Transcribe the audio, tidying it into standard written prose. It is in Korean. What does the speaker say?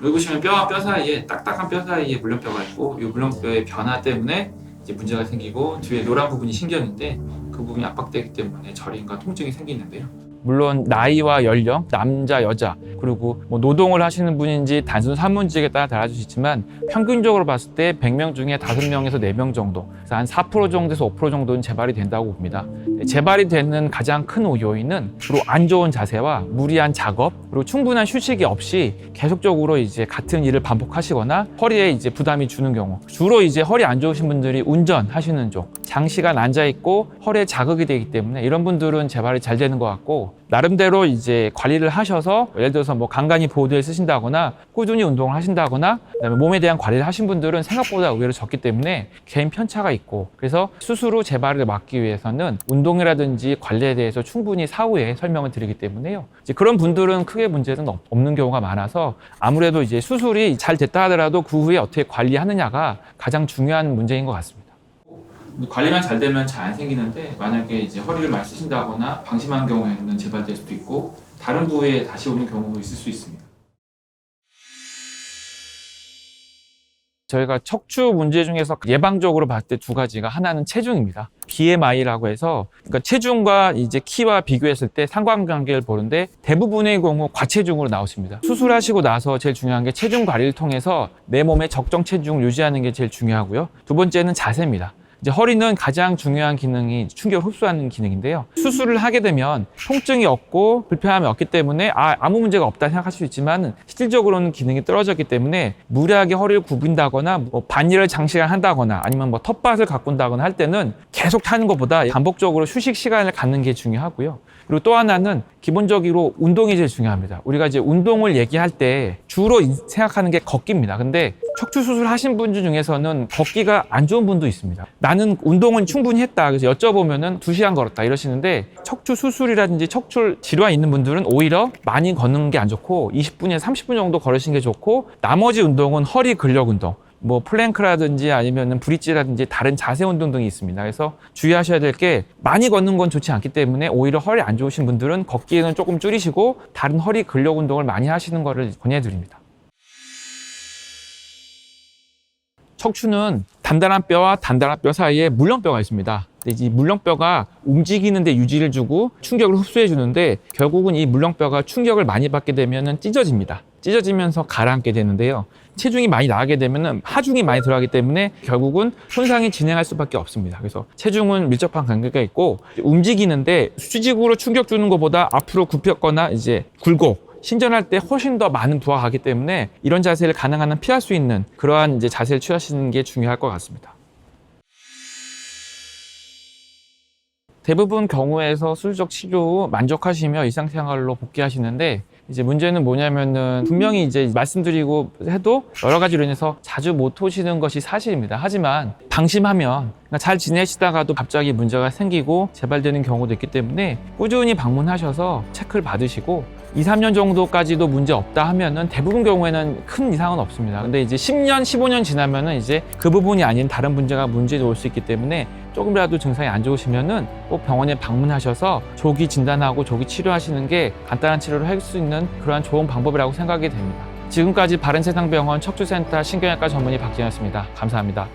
여기 보시면 뼈와 뼈 사이에 딱딱한 뼈 사이에 물렁뼈가 있고 이 물렁뼈의 변화 때문에 이제 문제가 생기고 뒤에 노란 부분이 신경인데 그 부분이 압박되기 때문에 저림과 통증이 생기는데요. 물론 나이와 연령, 남자, 여자, 그리고 뭐 노동을 하시는 분인지 단순 산문직에 따라 달라질 수 있지만 평균적으로 봤을 때 100명 중에 5명에서 4명 정도, 그래서 한 4% 정도에서 5% 정도는 재발이 된다고 봅니다. 재발이 되는 가장 큰 요인은 주로 안 좋은 자세와 무리한 작업, 그리고 충분한 휴식이 없이 계속적으로 이제 같은 일을 반복하시거나 허리에 이제 부담이 주는 경우, 주로 이제 허리 안 좋으신 분들이 운전하시는 쪽, 장시간 앉아 있고 허리에 자극이 되기 때문에 이런 분들은 재발이 잘 되는 것 같고, 나름대로 이제 관리를 하셔서 예를 들어서 뭐 간간히 보호대를 쓰신다거나 꾸준히 운동을 하신다거나 그다음에 몸에 대한 관리를 하신 분들은 생각보다 의외로 적기 때문에 개인 편차가 있고, 그래서 스스로 재발을 막기 위해서는 운동이라든지 관리에 대해서 충분히 사후에 설명을 드리기 때문에요. 이제 그런 분들은 크게 문제는 없는 경우가 많아서 아무래도 이제 수술이 잘 됐다 하더라도 그 후에 어떻게 관리하느냐가 가장 중요한 문제인 것 같습니다. 관리만 잘 되면 잘 안 생기는데 만약에 이제 허리를 많이 쓰신다거나 방심한 경우에는 재발될 수도 있고 다른 부위에 다시 오는 경우도 있을 수 있습니다. 저희가 척추 문제 중에서 예방적으로 봤을 때 두 가지가, 하나는 체중입니다. BMI라고 해서 그러니까 체중과 이제 키와 비교했을 때 상관관계를 보는데 대부분의 경우 과체중으로 나오십니다. 수술하시고 나서 제일 중요한 게 체중 관리를 통해서 내 몸의 적정 체중을 유지하는 게 제일 중요하고요. 두 번째는 자세입니다. 이제 허리는 가장 중요한 기능이 충격을 흡수하는 기능인데요. 수술을 하게 되면 통증이 없고 불편함이 없기 때문에 아무 문제가 없다 생각할 수 있지만 실질적으로는 기능이 떨어졌기 때문에 무리하게 허리를 굽힌다거나 뭐 반일을 장시간 한다거나 아니면 뭐 텃밭을 가꾼다거나 할 때는 계속 타는 것보다 반복적으로 휴식 시간을 갖는 게 중요하고요. 그리고 또 하나는 기본적으로 운동이 제일 중요합니다. 우리가 이제 운동을 얘기할 때 주로 생각하는 게 걷기입니다. 근데 척추 수술 하신 분 중에서는 걷기가 안 좋은 분도 있습니다. 나는 운동은 충분히 했다. 그래서 여쭤보면은 2시간 걸었다 이러시는데, 척추 수술이라든지 척추 질환 있는 분들은 오히려 많이 걷는 게 안 좋고 20분에서 30분 정도 걸으시는 게 좋고, 나머지 운동은 허리 근력 운동, 뭐 플랭크라든지 아니면 브릿지라든지 다른 자세 운동 등이 있습니다. 그래서 주의하셔야 될 게, 많이 걷는 건 좋지 않기 때문에 오히려 허리 안 좋으신 분들은 걷기는 조금 줄이시고 다른 허리 근력 운동을 많이 하시는 것을 권해드립니다. 척추는 단단한 뼈와 단단한 뼈 사이에 물렁뼈가 있습니다. 이 물렁뼈가 움직이는데 유지를 주고 충격을 흡수해 주는데, 결국은 이 물렁뼈가 충격을 많이 받게 되면 찢어집니다. 찢어지면서 가라앉게 되는데요. 체중이 많이 나가게 되면 하중이 많이 들어가기 때문에 결국은 손상이 진행할 수밖에 없습니다. 그래서 체중은 밀접한 관계가 있고, 움직이는데 수직으로 충격 주는 것보다 앞으로 굽혔거나 이제 굴곡, 신전할 때 훨씬 더 많은 부하가 가기 때문에 이런 자세를 가능한 한 피할 수 있는 그러한 이제 자세를 취하시는 게 중요할 것 같습니다. 대부분 경우에서 수술적 치료 후 만족하시며 일상생활로 복귀하시는데, 이제 문제는 뭐냐면은 분명히 이제 말씀드리고 해도 여러 가지로 인해서 자주 못 오시는 것이 사실입니다. 하지만 방심하면 잘 지내시다가도 갑자기 문제가 생기고 재발되는 경우도 있기 때문에 꾸준히 방문하셔서 체크를 받으시고 2, 3년 정도까지도 문제 없다 하면은 대부분 경우에는 큰 이상은 없습니다. 근데 이제 10년, 15년 지나면은 이제 그 부분이 아닌 다른 문제가 올 수 있기 때문에 조금이라도 증상이 안 좋으시면은 꼭 병원에 방문하셔서 조기 진단하고 조기 치료하시는 게 간단한 치료를 할 수 있는 그러한 좋은 방법이라고 생각이 됩니다. 지금까지 바른세상병원 척추센터 신경외과 전문의 박진영이었습니다. 감사합니다.